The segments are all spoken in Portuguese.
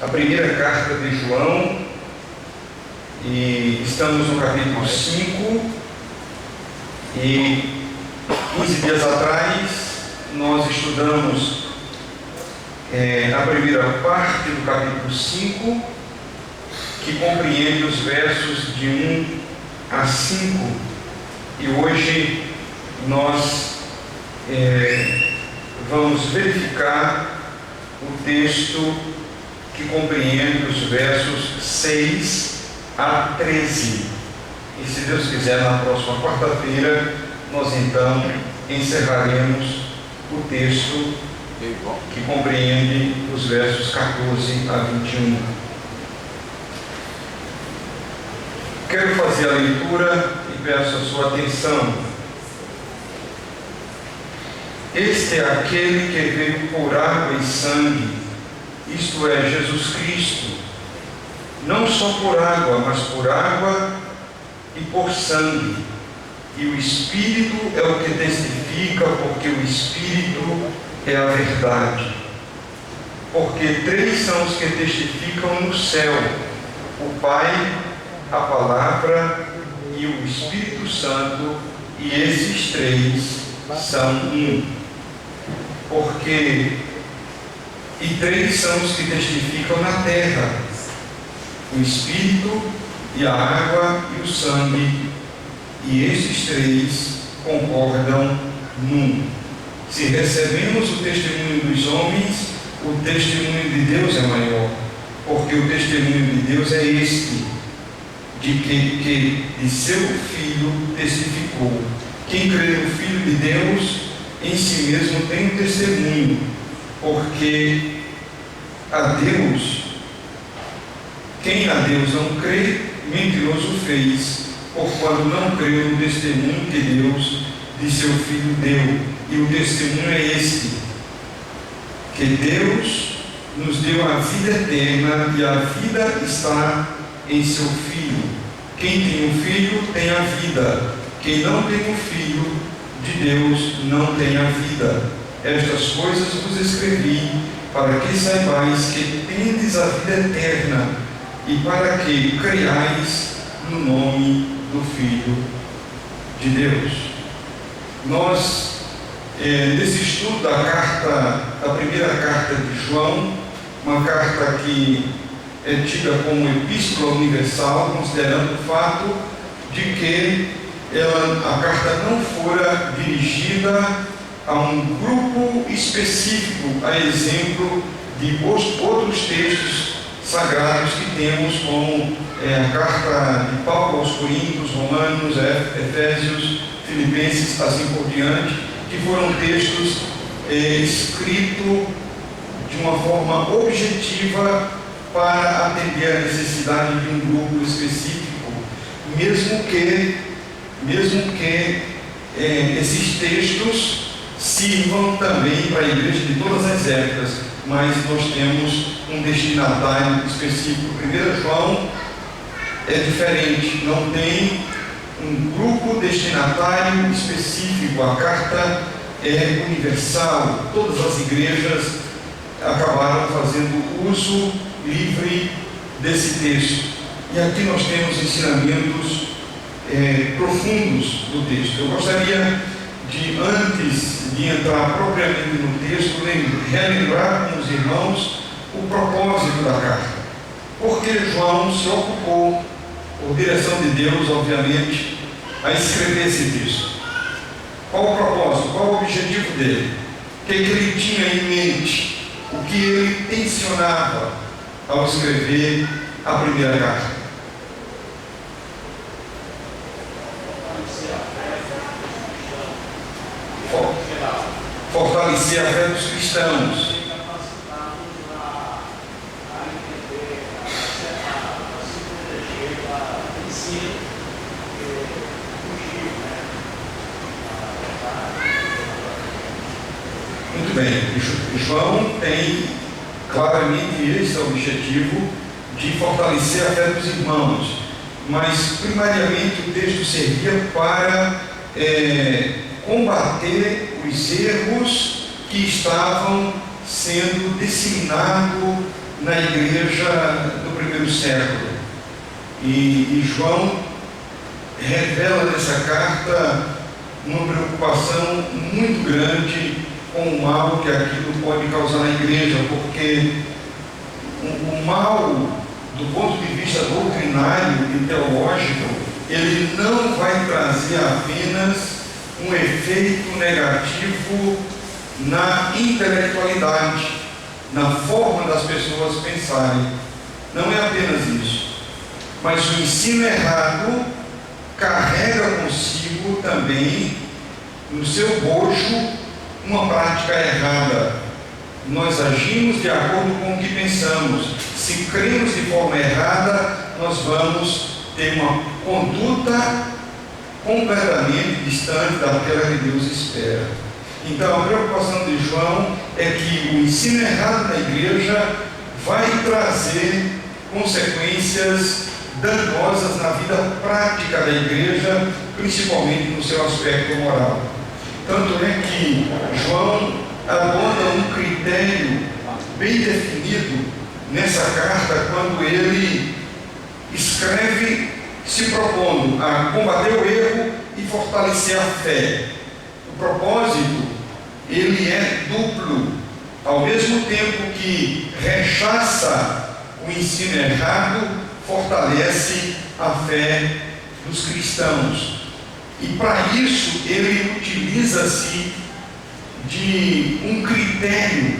A primeira carta de João, e estamos no capítulo 5, e 15 dias atrás nós estudamos a primeira parte do capítulo 5, que compreende os versos de 1 a 5, e hoje nós vamos verificar o texto que compreende os versos 6 a 13. E se Deus quiser, na próxima quarta-feira, nós então encerraremos o texto que compreende os versos 14 a 21. Quero fazer a leitura e peço a sua atenção. Este é aquele que veio por água e sangue, isto é, Jesus Cristo, não só por água, mas por água e por sangue. E o Espírito é o que testifica, porque o Espírito é a verdade. Porque três são os que testificam no céu: o Pai, a Palavra e o Espírito Santo, e esses três são um. E três são os que testificam na terra: o Espírito e a água e o sangue, e esses três concordam num. Se recebemos o testemunho dos homens, o testemunho de Deus é maior, porque o testemunho de Deus é este, de que de seu Filho testificou. Quem crê no Filho de Deus, em si mesmo tem um testemunho, porque quem a Deus não crê, mentiroso fez, porquanto não creu no testemunho que Deus de seu Filho deu. E o testemunho é este, que Deus nos deu a vida eterna, e a vida está em seu Filho. Quem tem o Filho tem a vida. Quem não tem o Filho de Deus não tem a vida. Estas coisas vos escrevi, para que saibais que tendes a vida eterna, e para que creiais no nome do Filho de Deus. Nós, nesse estudo da primeira carta de João, uma carta que é tida como epístola universal, considerando o fato de que a carta não fora dirigida a um grupo específico, a exemplo de outros textos sagrados que temos, como a carta de Paulo aos Coríntios, Romanos, Efésios, Filipenses, assim por diante, que foram textos escritos de uma forma objetiva para atender a necessidade de um grupo específico, mesmo que esses textos sirvam também para a igreja de todas as épocas, mas nós temos um destinatário específico. 1 João é diferente, não tem um grupo destinatário específico. A carta é universal. Todas as igrejas acabaram fazendo uso livre desse texto. E aqui nós temos ensinamentos profundos do texto. Eu gostaria de, antes de entrar propriamente no texto, relembrar com os irmãos o propósito da carta. Porque João se ocupou, por direção de Deus, obviamente, a escrever esse texto. Qual o propósito? Qual o objetivo dele? O que ele tinha em mente? O que ele tensionava ao escrever a primeira carta? Fortalecer a fé dos cristãos. Muito bem, João tem claramente esse objetivo de fortalecer a fé dos irmãos, mas primariamente o texto servia para combater os erros que estavam sendo disseminados na igreja do primeiro século. E João revela nessa carta uma preocupação muito grande com o mal que aquilo pode causar na igreja, porque o mal, do ponto de vista doutrinário e teológico, ele não vai trazer apenas um efeito negativo na intelectualidade, na forma das pessoas pensarem. Não é apenas isso, mas o ensino errado carrega consigo também no seu bojo uma prática errada. Nós agimos de acordo com o que pensamos. Se cremos de forma errada, nós vamos ter uma conduta completamente distante daquela que Deus espera. Então, a preocupação de João é que o ensino errado na igreja vai trazer consequências danosas na vida prática da igreja, principalmente no seu aspecto moral. Tanto é que João adota um critério bem definido nessa carta, quando ele escreve se propondo a combater o erro e fortalecer a fé. O propósito, ele é duplo. Ao mesmo tempo que rechaça o ensino errado, fortalece a fé dos cristãos. E para isso ele utiliza-se de um critério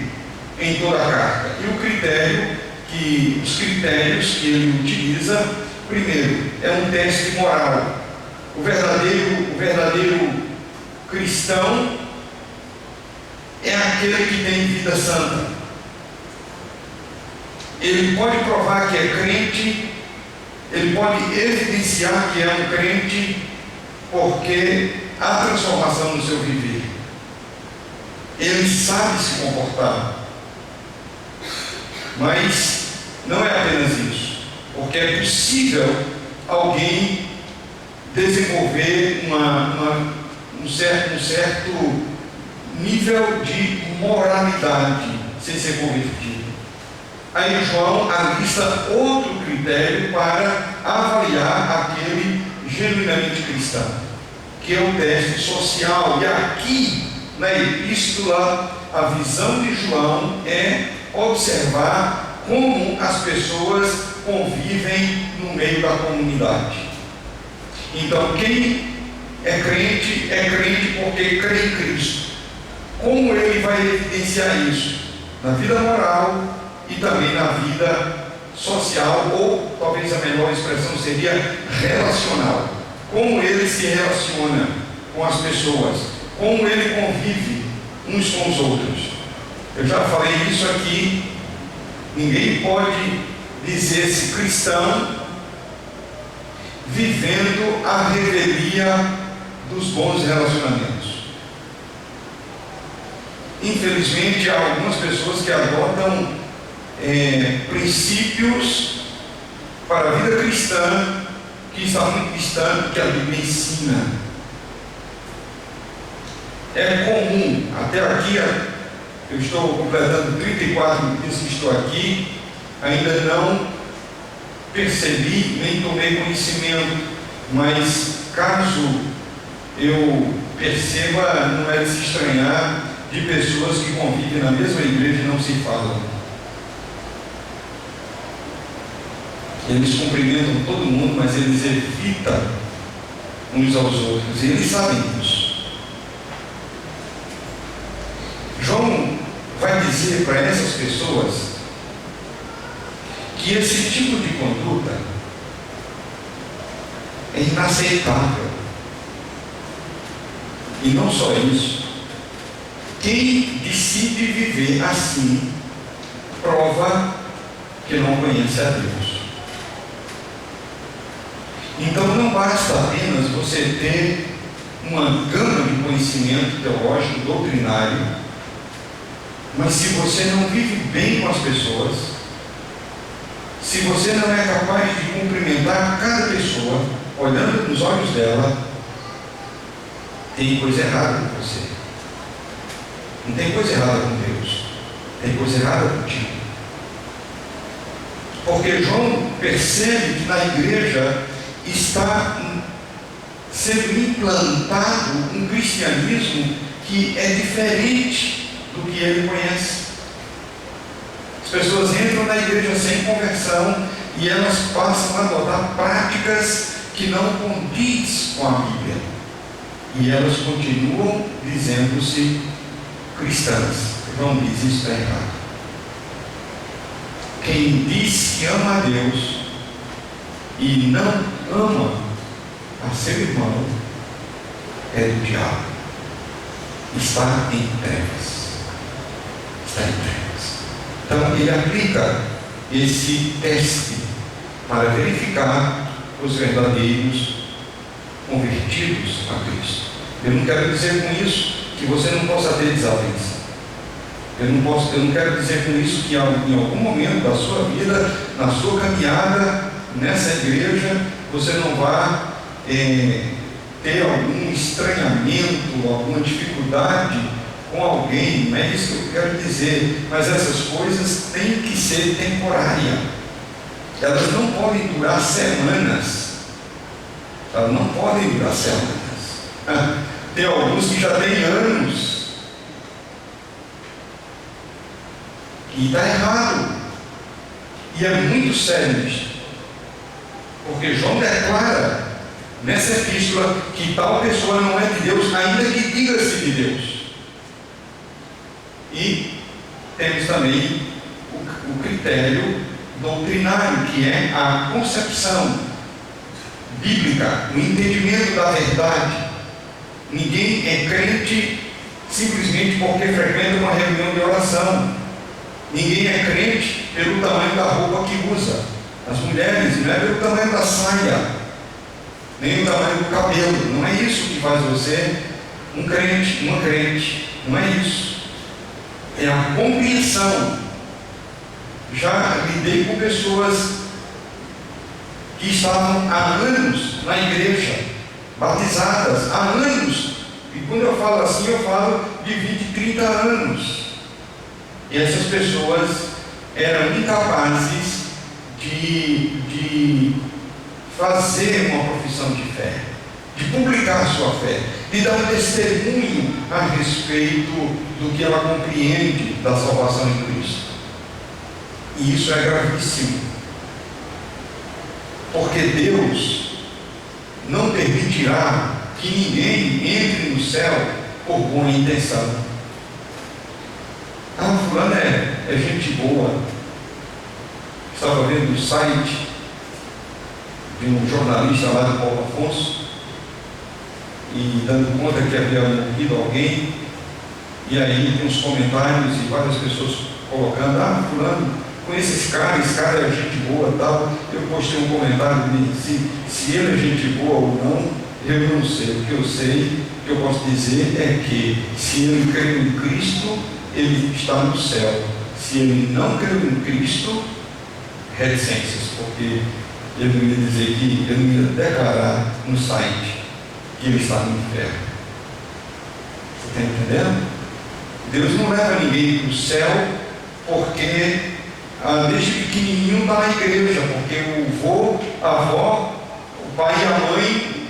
em toda a carta. E os critérios que ele utiliza, primeiro, é um teste moral. O verdadeiro cristão é aquele que tem vida santa. Ele pode provar que é crente, ele pode evidenciar que é um crente, porque há transformação no seu viver. Ele sabe se comportar. Mas não é apenas isso, porque é possível alguém desenvolver um certo nível de moralidade sem ser convertido. Aí João alista outro critério para avaliar aquele genuinamente cristão, que é o teste social. E aqui na epístola, a visão de João é observar como as pessoas convivem no meio da comunidade. Então, quem é crente porque crê em Cristo. Como ele vai evidenciar isso? Na vida moral e também na vida social, ou talvez a melhor expressão seria relacional. Como ele se relaciona com as pessoas, como ele convive uns com os outros. Eu já falei isso aqui. Ninguém pode dizer-se cristão vivendo a revelia dos bons relacionamentos. Infelizmente, há algumas pessoas que adotam princípios para a vida cristã que está muito distante do que a Bíblia ensina. É comum, até aqui, eu estou completando 34 dias que estou aqui, ainda não percebi, nem tomei conhecimento, mas caso eu perceba, não é de se estranhar, de pessoas que convivem na mesma igreja e não se falam. Eles cumprimentam todo mundo, mas eles evitam uns aos outros, e eles sabem disso. João vai dizer para essas pessoas que esse tipo de conduta é inaceitável. E não só isso, quem decide viver assim prova que não conhece a Deus. Então não basta apenas você ter uma gama de conhecimento teológico, doutrinário, mas se você não vive bem com as pessoas, se você não é capaz de cumprimentar cada pessoa, olhando nos olhos dela, tem coisa errada com você. Não tem coisa errada com Deus, tem coisa errada contigo. Porque João percebe que na igreja está sendo implantado um cristianismo que é diferente do que ele conhece. As pessoas entram na igreja sem conversão e elas passam a adotar práticas que não condiz com a Bíblia. E elas continuam dizendo-se cristãs. João diz: isso está errado. Quem diz que ama a Deus e não ama a seu irmão é do diabo. Está em trevas. Está em trevas. Então ele aplica esse teste para verificar os verdadeiros convertidos a Cristo. Eu não quero dizer com isso que você não possa ter desavença. Eu não quero dizer com isso que em algum momento da sua vida, na sua caminhada nessa igreja, você não vá ter algum estranhamento, alguma dificuldade com alguém. Não é isso que eu quero dizer. Mas essas coisas têm que ser temporárias. Elas não podem durar semanas. Elas não podem durar semanas. Tem alguns que já têm anos. E está errado. E é muito sério isso. Porque João declara nessa epístola que tal pessoa não é de Deus, ainda que diga-se de Deus. E temos também o critério doutrinário, que é a concepção bíblica, o entendimento da verdade. Ninguém é crente simplesmente porque frequenta uma reunião de oração. Ninguém é crente pelo tamanho da roupa que usa. As mulheres, não é pelo tamanho da saia, nem o tamanho do cabelo. Não é isso que faz você um crente, uma crente. Não é isso. É a compreensão. Já lidei com pessoas que estavam há anos na igreja, batizadas há anos. E quando eu falo assim, eu falo de 20, 30 anos. E essas pessoas eram incapazes de fazer uma profissão de fé, de publicar sua fé, de dar um testemunho a respeito do que ela compreende da salvação em Cristo. E isso é gravíssimo, porque Deus não permitirá que ninguém entre no céu por boa intenção. Fulano é gente boa. Estava vendo o site de um jornalista lá do Paulo Afonso, e dando conta que havia morrido alguém, e aí tem uns comentários e várias pessoas colocando: fulano, conheço esse cara é gente boa, tal. Eu postei um comentário de se ele é gente boa ou não, eu não sei. O que eu sei, o que eu posso dizer é que se ele creu em Cristo, ele está no céu. Se ele não creu em Cristo, reticências, porque eu não ia dizer que, eu não ia declarar no site que ele está no inferno. Você está entendendo? Deus não leva ninguém para o céu porque desde pequenininho está na igreja, porque o vô, a avó, o pai e a mãe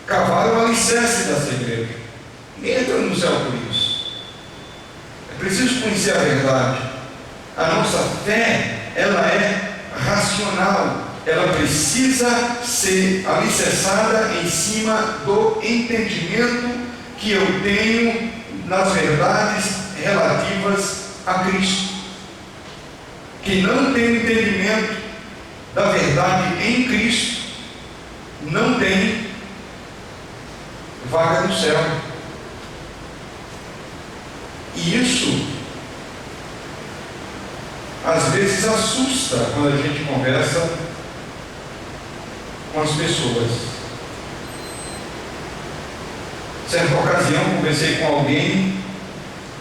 cavaram o alicerce dessa igreja. Ninguém entra no céu por isso. É preciso conhecer a verdade. A nossa fé, ela é racional. Ela precisa ser alicerçada em cima do entendimento que eu tenho nas verdades relativas a Cristo. Quem não tem entendimento da verdade em Cristo não tem vaga no céu. E isso às vezes assusta quando a gente conversa com as pessoas. Certa ocasião conversei com alguém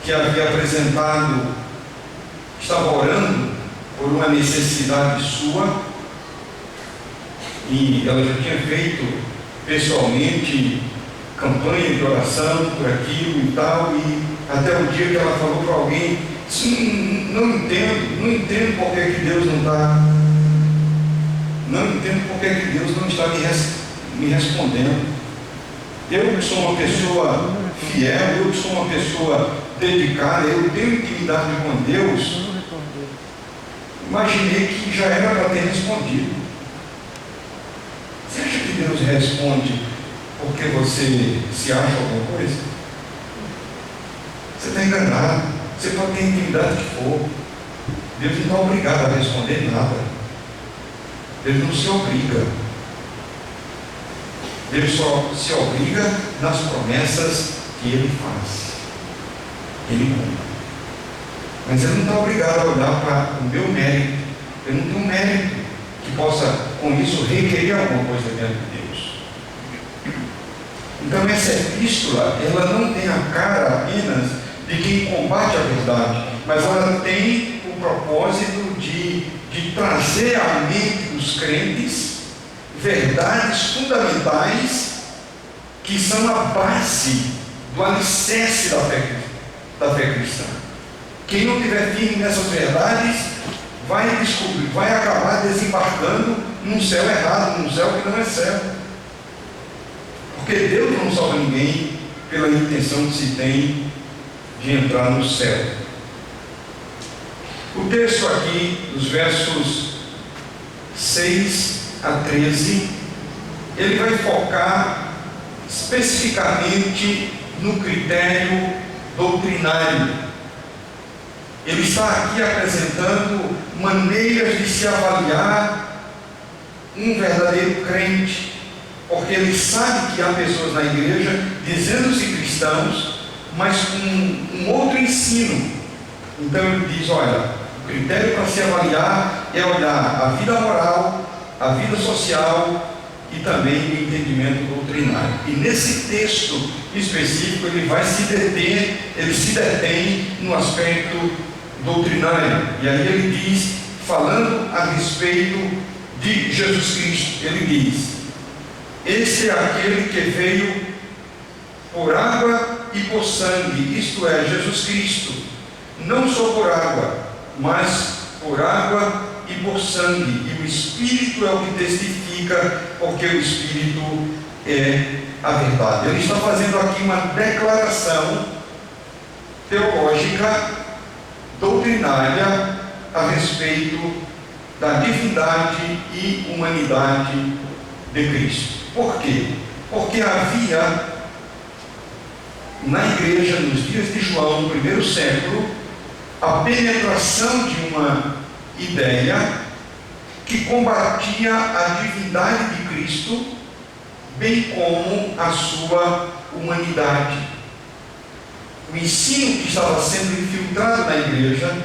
que havia apresentado, estava orando por uma necessidade sua, e ela já tinha feito pessoalmente campanha de oração por aquilo e tal, e até o dia que ela falou para alguém Não entendo por que Deus não está. Não entendo por que Deus não está me respondendo. Eu que sou uma pessoa fiel, eu que sou uma pessoa dedicada, eu tenho intimidade com Deus. Imaginei que já era para ter respondido. Você acha que Deus responde porque você se acha alguma coisa? Você está enganado. Você pode ter a intimidade que for. Deus não está obrigado a responder nada. Deus não se obriga. Deus só se obriga nas promessas que Ele faz. Ele cumpre. Mas Ele não está obrigado a olhar para o meu mérito. Ele não tem um mérito que possa, com isso, requerer alguma coisa dentro de Deus. Então essa epístola, ela não tem a cara apenas de quem combate a verdade, mas ela tem o propósito de trazer à mente dos crentes verdades fundamentais que são a base do alicerce da fé cristã. Quem não estiver firme nessas verdades vai acabar desembarcando num céu errado, num céu que não é céu. Porque Deus não salva ninguém pela intenção que se tem de entrar no céu. O texto aqui, dos versos 6 a 13, ele vai focar especificamente no critério doutrinário. Ele está aqui apresentando maneiras de se avaliar um verdadeiro crente, porque ele sabe que há pessoas na igreja dizendo-se cristãos, mas com um outro ensino. Então ele diz: olha, o critério para se avaliar é olhar a vida moral, a vida social e também o entendimento doutrinário. E nesse texto específico ele se detém no aspecto doutrinário. E aí ele diz, falando a respeito de Jesus Cristo, ele diz: esse é aquele que veio por água e por sangue, isto é, Jesus Cristo, não só por água, mas por água e por sangue, e o Espírito é o que testifica, porque o Espírito é a verdade. Ele está fazendo aqui uma declaração teológica, doutrinária, a respeito da divindade e humanidade de Cristo. Por quê? Porque havia na igreja, nos dias de João, no primeiro século, a penetração de uma ideia que combatia a divindade de Cristo, bem como a sua humanidade. O ensino que estava sendo infiltrado na igreja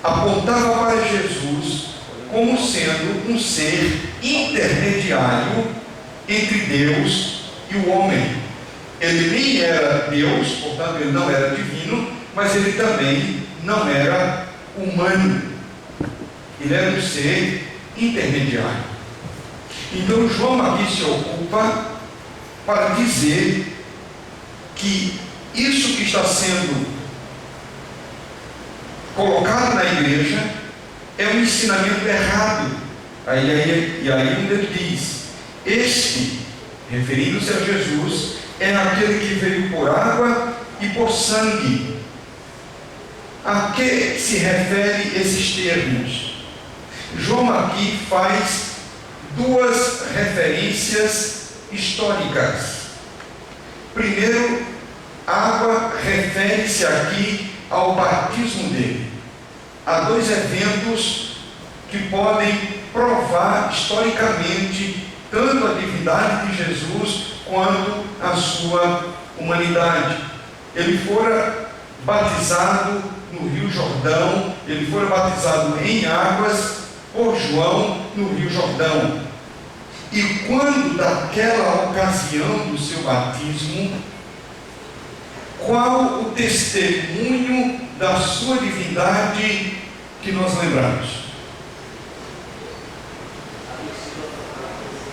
apontava para Jesus como sendo um ser intermediário entre Deus e o homem. Ele nem era Deus, portanto ele não era divino, mas ele também não era humano. Ele era um ser intermediário. Então João aqui se ocupa para dizer que isso que está sendo colocado na igreja é um ensinamento errado. E aí ele diz: este, referindo-se a Jesus, é aquele que veio por água e por sangue. A que se refere esses termos? João aqui faz duas referências históricas. Primeiro, água refere-se aqui ao batismo dele. Há dois eventos que podem provar historicamente tanto a divindade de Jesus quanto a sua humanidade. Ele fora batizado no Rio Jordão, ele fora batizado em águas por João no Rio Jordão. E quando daquela ocasião do seu batismo, qual o testemunho da sua divindade que nós lembramos?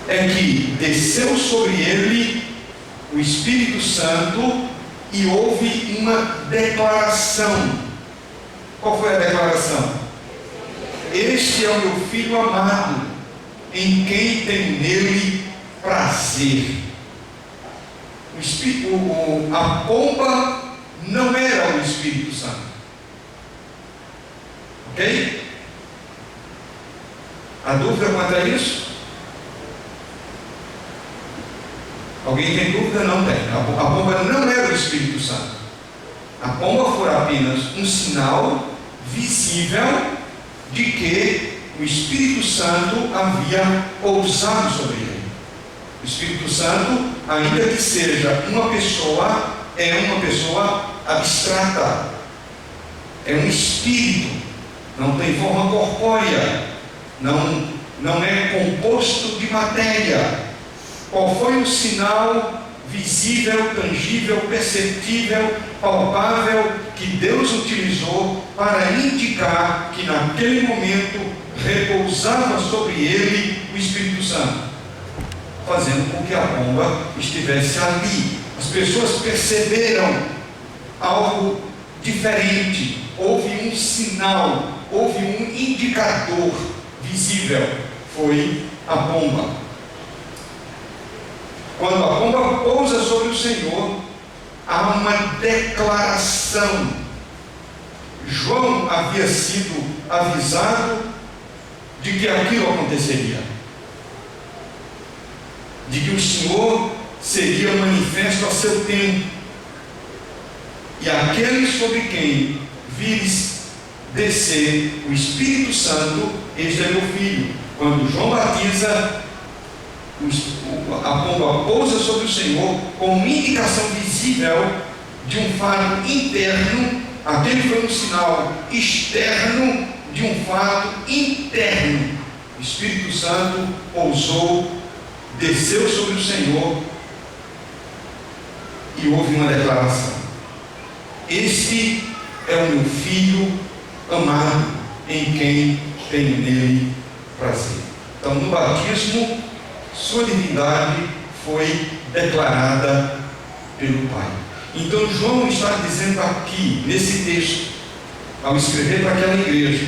É que desceu sobre ele o Espírito Santo e houve uma declaração. Qual foi a declaração? Este é o meu filho amado, em quem tenho nele prazer. A pomba não era o Espírito Santo. Ok? A dúvida quanto a isso? Alguém tem dúvida? Não tem. A pomba não era o Espírito Santo. A pomba foi apenas um sinal visível de que o Espírito Santo havia pousado sobre ele. O Espírito Santo, ainda que seja uma pessoa, é uma pessoa abstrata. É um espírito, não tem forma corpórea, não é composto de matéria. Qual foi o sinal visível, tangível, perceptível, palpável que Deus utilizou para indicar que naquele momento repousava sobre ele o Espírito Santo, fazendo com que a pomba estivesse ali? As pessoas perceberam algo diferente, houve um sinal, houve um indicador visível, foi a pomba. Quando a pomba pousa sobre o Senhor, há uma declaração. João havia sido avisado de que aquilo aconteceria, de que o Senhor seria manifesto a seu tempo, e aquele sobre quem vires descer o Espírito Santo, este é meu filho. Quando João batiza, a pomba pousa sobre o Senhor como indicação visível de um fato interno. Aquele foi um sinal externo de um fato interno. O Espírito Santo pousou, desceu sobre o Senhor, e houve uma declaração: este é o meu filho amado, em quem tenho nele prazer. Então, no batismo, sua divindade foi declarada pelo Pai. Então João está dizendo aqui, nesse texto, ao escrever para aquela igreja,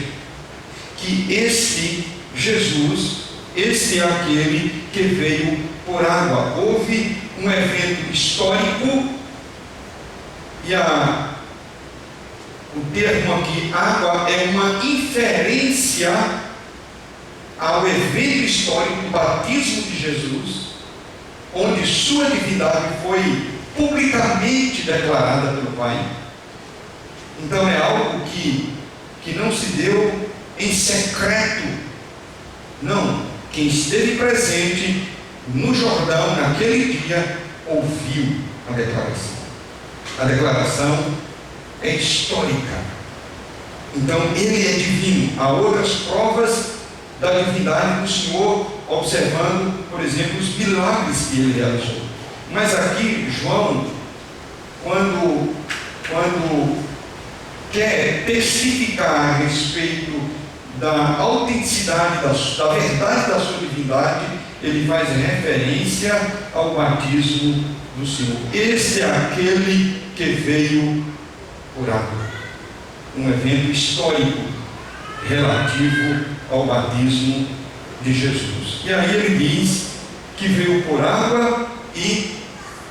que esse Jesus, esse é aquele que veio por água. Houve um evento histórico, e o termo aqui, água, é uma inferência ao evento histórico do batismo de Jesus, onde sua divindade foi publicamente declarada pelo Pai. Então é algo que não se deu em secreto. Não, quem esteve presente no Jordão naquele dia ouviu a declaração. A declaração é histórica. Então ele é divino. Há outras provas da divindade do Senhor, observando, por exemplo, os milagres que ele realizou. Mas aqui João, quando quer testificar a respeito da autenticidade, da verdade da sua divindade, ele faz referência ao batismo do Senhor. Esse é aquele que veio por água. Um evento histórico relativo ao batismo de Jesus. E aí ele diz que veio por água e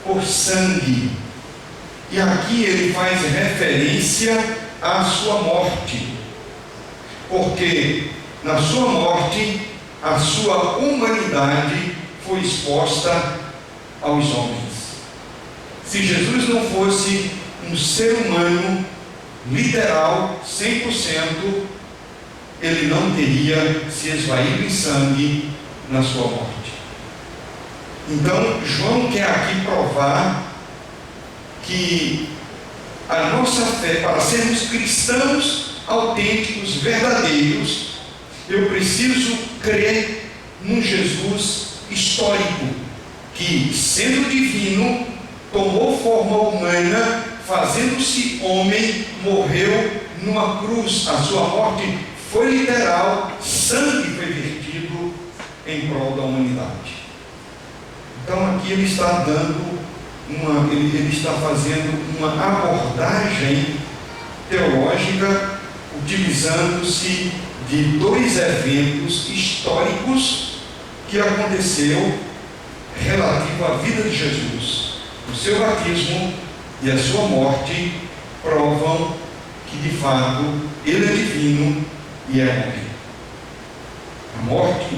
por sangue. E aqui ele faz referência à sua morte, porque na sua morte a sua humanidade foi exposta aos homens. Se Jesus não fosse um ser humano literal, 100%, ele não teria se esvaído em sangue na sua morte. Então João quer aqui provar que a nossa fé, para sermos cristãos autênticos, verdadeiros, eu preciso crer num Jesus histórico, que, sendo divino, tomou forma humana, fazendo-se homem, morreu numa cruz. A sua morte foi literal, sangue foi vertido em prol da humanidade. Então aqui ele está ele está fazendo uma abordagem teológica, o utilizando-se de dois eventos históricos que aconteceu relativo à vida de Jesus. O seu batismo e a sua morte provam que de fato ele é divino e é homem. A morte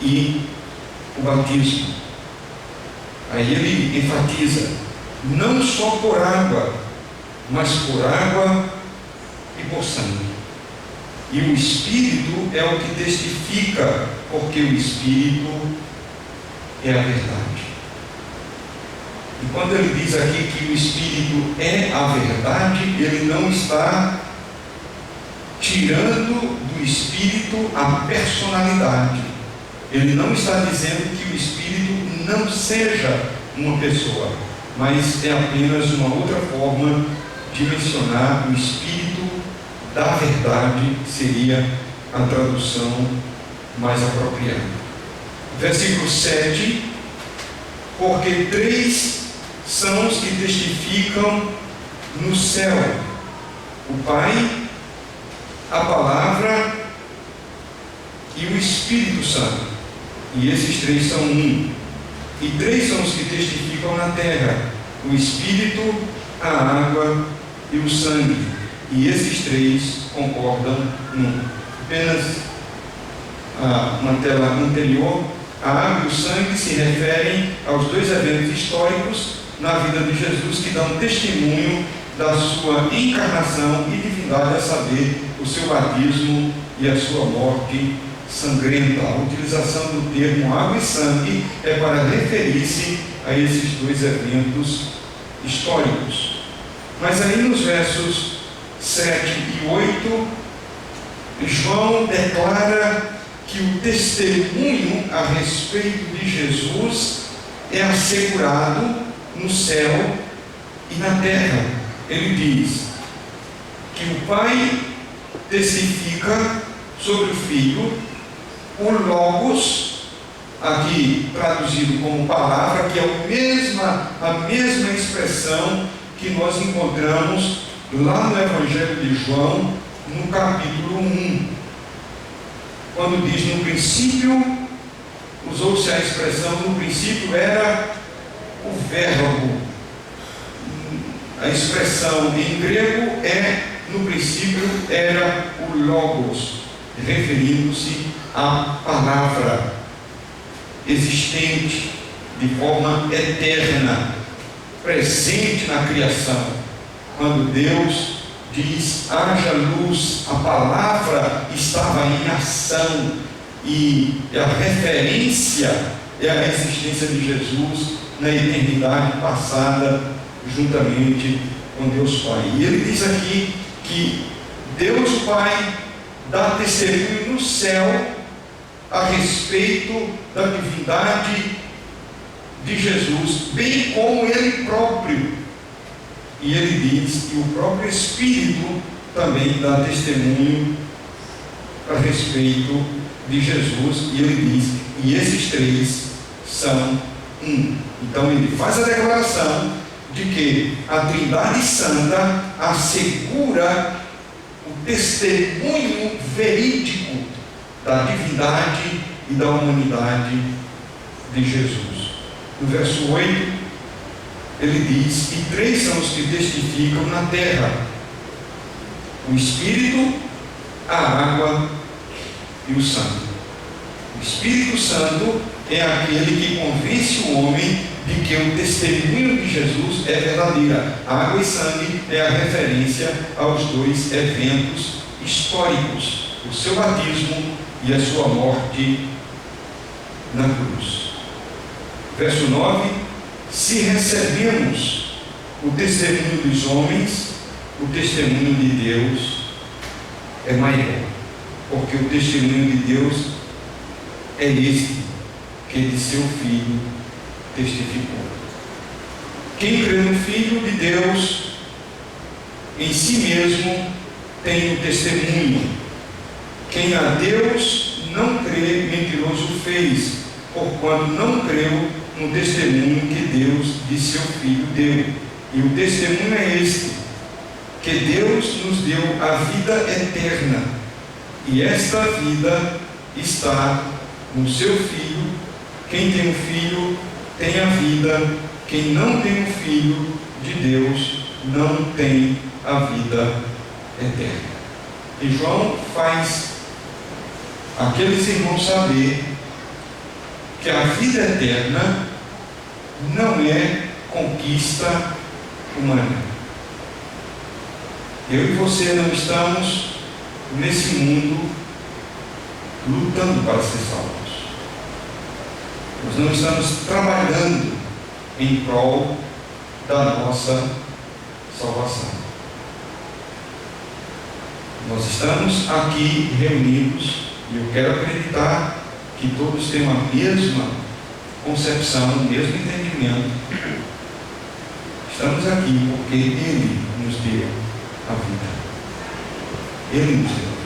e o batismo. Aí ele enfatiza, não só por água, mas por água e por sangue. E o Espírito é o que testifica, porque o Espírito é a verdade. E quando ele diz aqui que o Espírito é a verdade, ele não está tirando do Espírito a personalidade. Ele não está dizendo que o Espírito não seja uma pessoa, mas é apenas uma outra forma de mencionar o Espírito da verdade, seria a tradução mais apropriada. Versículo 7, porque três são os que testificam no céu: o Pai, a Palavra e o Espírito Santo. E esses três são um. E três são os que testificam na terra: o Espírito, a água e o sangue. E esses três concordam num. Apenas uma tela anterior, a água e o sangue se referem aos dois eventos históricos na vida de Jesus que dão testemunho da sua encarnação e divindade, a saber, o seu batismo e a sua morte sangrenta. A utilização do termo água e sangue é para referir-se a esses dois eventos históricos. Mas aí nos versos 7 e 8, João declara que o testemunho a respeito de Jesus é assegurado no céu e na terra. Ele diz que o Pai testifica sobre o Filho, o Logos, aqui traduzido como palavra, que é a mesma expressão que nós encontramos lá no Evangelho de João, no capítulo 1, quando diz: no princípio, usou-se a expressão, no princípio era o Verbo. A expressão em grego é, no princípio era o Logos, referindo-se à palavra existente de forma eterna, presente na criação. Quando Deus diz: haja luz, a palavra estava em ação, e a referência é a existência de Jesus na eternidade passada, juntamente com Deus Pai. E ele diz aqui que Deus Pai dá testemunho no céu a respeito da divindade de Jesus, bem como ele próprio. E ele diz que o próprio Espírito também dá testemunho a respeito de Jesus, e ele diz: e esses três são um. Então ele faz a declaração de que a Trindade Santa assegura o testemunho verídico da divindade e da humanidade de Jesus. No verso 8, ele diz que três são os que testificam na terra: o Espírito, a água e o sangue. O Espírito Santo é aquele que convence o homem de que o testemunho de Jesus é verdadeira. A água e sangue é a referência aos dois eventos históricos: o seu batismo e a sua morte na cruz. Verso 9: se recebemos o testemunho dos homens, o testemunho de Deus é maior, porque o testemunho de Deus é este que de seu Filho testificou. Quem crê no Filho de Deus, em si mesmo tem o testemunho. Quem a Deus não crê, mentiroso fez, porquanto não creu no testemunho que Deus de seu Filho deu. E o testemunho é este, que Deus nos deu a vida eterna, e esta vida está no seu Filho. Quem tem um Filho tem a vida, quem não tem um Filho de Deus não tem a vida eterna. E João faz aqueles irmãos saber que a vida eterna não é conquista humana. Eu e você não estamos nesse mundo lutando para ser salvos. Nós não estamos trabalhando em prol da nossa salvação. Nós estamos aqui reunidos, e eu quero acreditar que todos têm a mesma concepção, o mesmo entendimento. Estamos aqui porque Ele nos deu a vida. Ele nos deu a vida.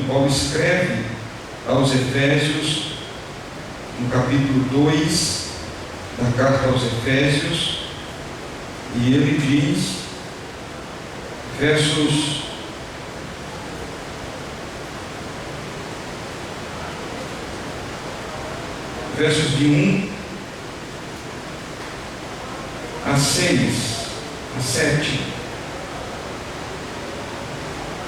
Paulo escreve aos Efésios, no capítulo 2 da carta aos Efésios, e ele diz, versos de 1 a 6, a 7.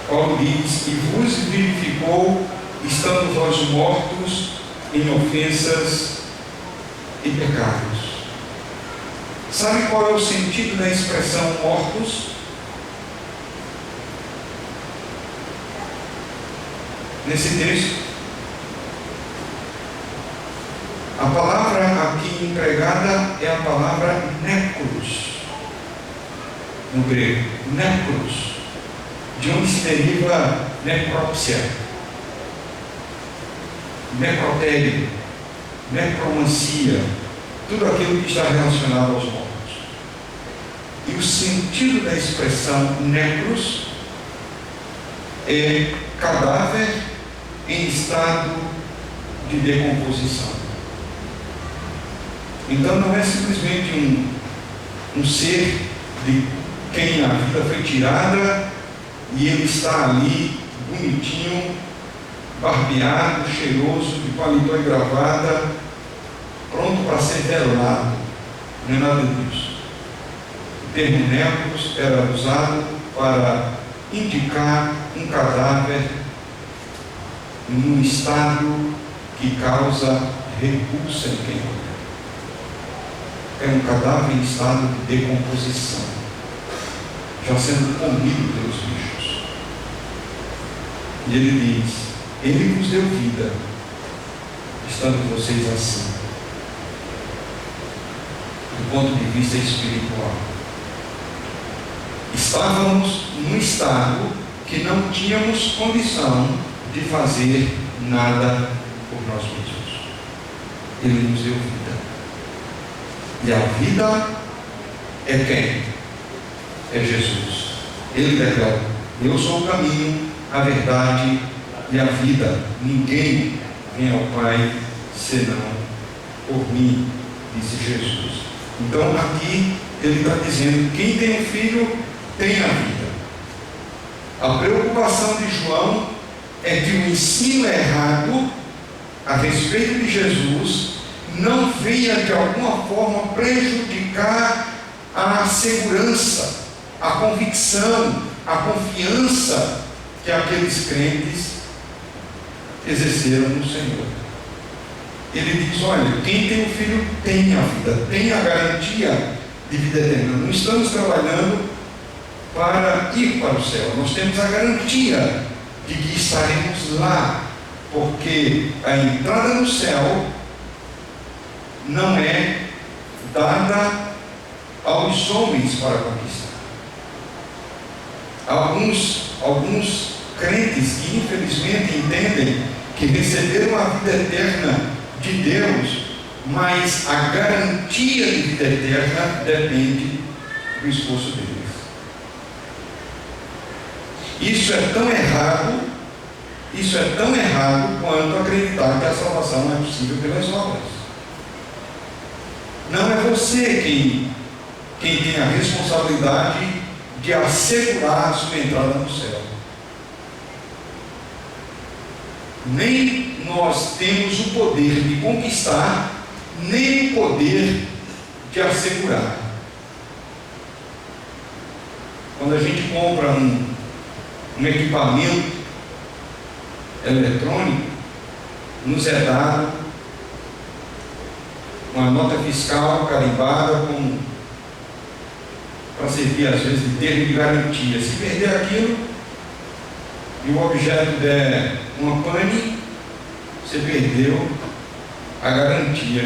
Paulo diz: e vos vivificou, estando vós mortos em ofensas e pecados. Sabe qual é o sentido da expressão mortos? Nesse texto, a palavra aqui empregada é a palavra nécros, no grego, nécros, de onde se deriva necrópsia, necrotério, necromancia, tudo aquilo que está relacionado aos mortos. E o sentido da expressão necros é cadáver em estado de decomposição. Então não é simplesmente um ser de quem a vida foi tirada e ele está ali bonitinho, barbeado, cheiroso, de paletó e gravata, pronto para ser velado. Não é nada disso. O termo nécros era usado para indicar um cadáver num estado que causa repulsa em quem olha. É um cadáver em estado de decomposição, já sendo comido pelos bichos. E ele diz: Ele vos deu vida, estando vocês assim, do ponto de vista espiritual. Estávamos num estado que não tínhamos condição de fazer nada por nós mesmos. Ele nos deu vida. E a vida é quem? É Jesus. Ele declara: eu sou o caminho, a verdade e a vida. Ninguém vem ao Pai senão por mim, disse Jesus. Então aqui ele está dizendo: quem tem um filho tem a vida. A preocupação de João é que o ensino errado a respeito de Jesus não venha de alguma forma prejudicar a segurança, a convicção, a confiança que aqueles crentes exerceram no Senhor. Ele diz: olha, quem tem um filho tem a vida, tem a garantia de vida eterna. Não estamos trabalhando para ir para o céu, nós temos a garantia de que estaremos lá, porque a entrada no céu não é dada aos homens para conquistar. Alguns crentes que infelizmente entendem que receberam a vida eterna de Deus, mas a garantia de vida eterna depende do esforço deles. Isso é tão errado quanto acreditar que a salvação não é possível pelas obras. Não é você quem quem tem a responsabilidade de assegurar a sua entrada no céu. Nem nós temos o poder de conquistar, nem o poder de assegurar. Quando a gente compra um equipamento eletrônico, nos é dado uma nota fiscal carimbada para servir às vezes de termo de garantia. Se perder aquilo e o objeto der uma pane, você perdeu a garantia.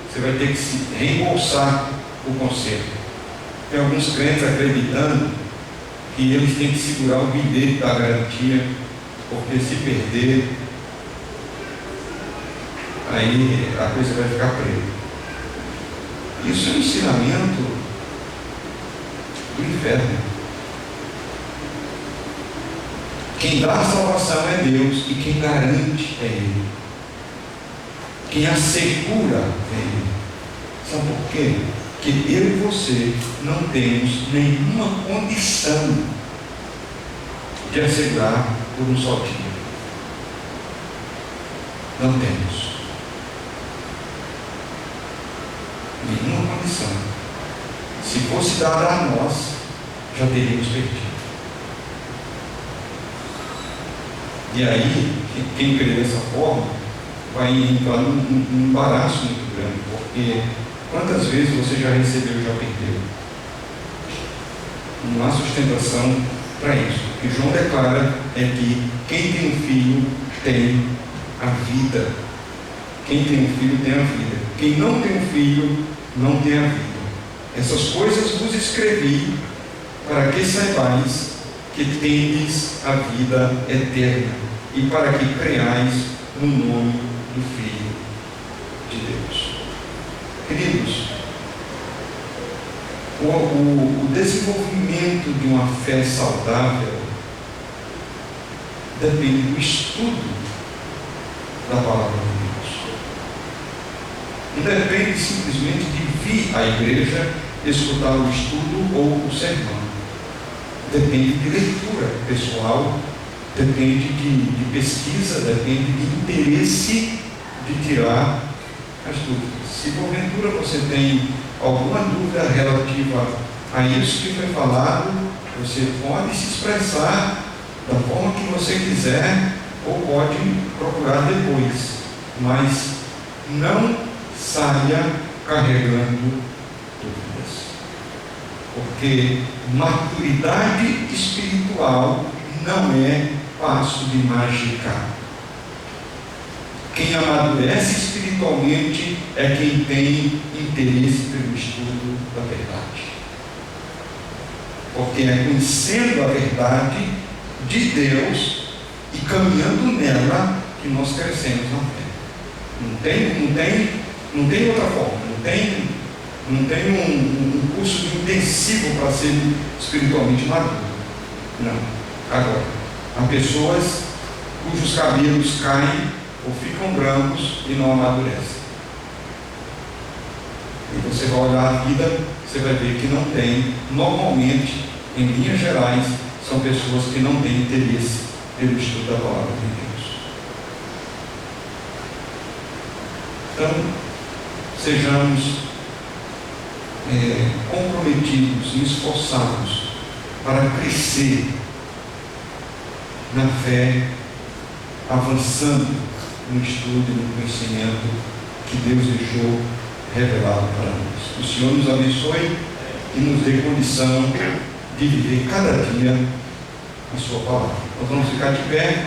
Você vai ter que se reembolsar o conserto. Tem alguns crentes acreditando que eles têm que segurar o bilhete da garantia, porque se perder, aí a coisa vai ficar presa. Isso é um ensinamento do inferno. Quem dá a salvação é Deus, e quem garante é Ele. Quem assegura é Ele. Sabe por quê? Porque eu e você não temos nenhuma condição de assegurar por um só dia. Não temos nenhuma condição. Se fosse dada a nós, já teríamos perdido. E aí, quem crê dessa forma vai entrar num embaraço muito grande, porque quantas vezes você já recebeu e já perdeu? Não há sustentação para isso. O que João declara é que quem tem um filho tem a vida. Quem tem um filho tem a vida. Quem não tem um filho não tem a vida. Essas coisas vos escrevi para que saibais que tendes a vida eterna e para que creiais no nome do Filho de Deus. Queridos, o desenvolvimento de uma fé saudável depende do estudo da palavra de Deus. Não depende simplesmente de vir à igreja, escutar o estudo ou o sermão. Depende de leitura pessoal, depende de pesquisa, depende de interesse de tirar as dúvidas. Se porventura você tem alguma dúvida relativa a isso que foi falado, você pode se expressar da forma que você quiser ou pode procurar depois, mas não saia carregando dúvidas, porque maturidade espiritual não é passo de mágica. Quem amadurece espiritualmente é quem tem interesse pelo estudo da verdade, porque é conhecendo a verdade de Deus e caminhando nela que nós crescemos na fé. Não tem outra forma, não tem um curso intensivo para ser espiritualmente maduro. Não. Agora, há pessoas cujos cabelos caem ou ficam brancos e não amadurecem. E você vai olhar a vida, você vai ver que não tem, normalmente, em linhas gerais, são pessoas que não têm interesse pelo estudo da palavra de Deus. Então, sejamos comprometidos e esforçados para crescer na fé, avançando no estudo e no conhecimento que Deus deixou revelado para nós. O Senhor nos abençoe e nos dê condição de viver cada dia a sua palavra. Nós vamos ficar de pé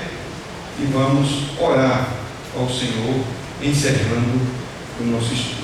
e vamos orar ao Senhor, encerrando o nosso estudo.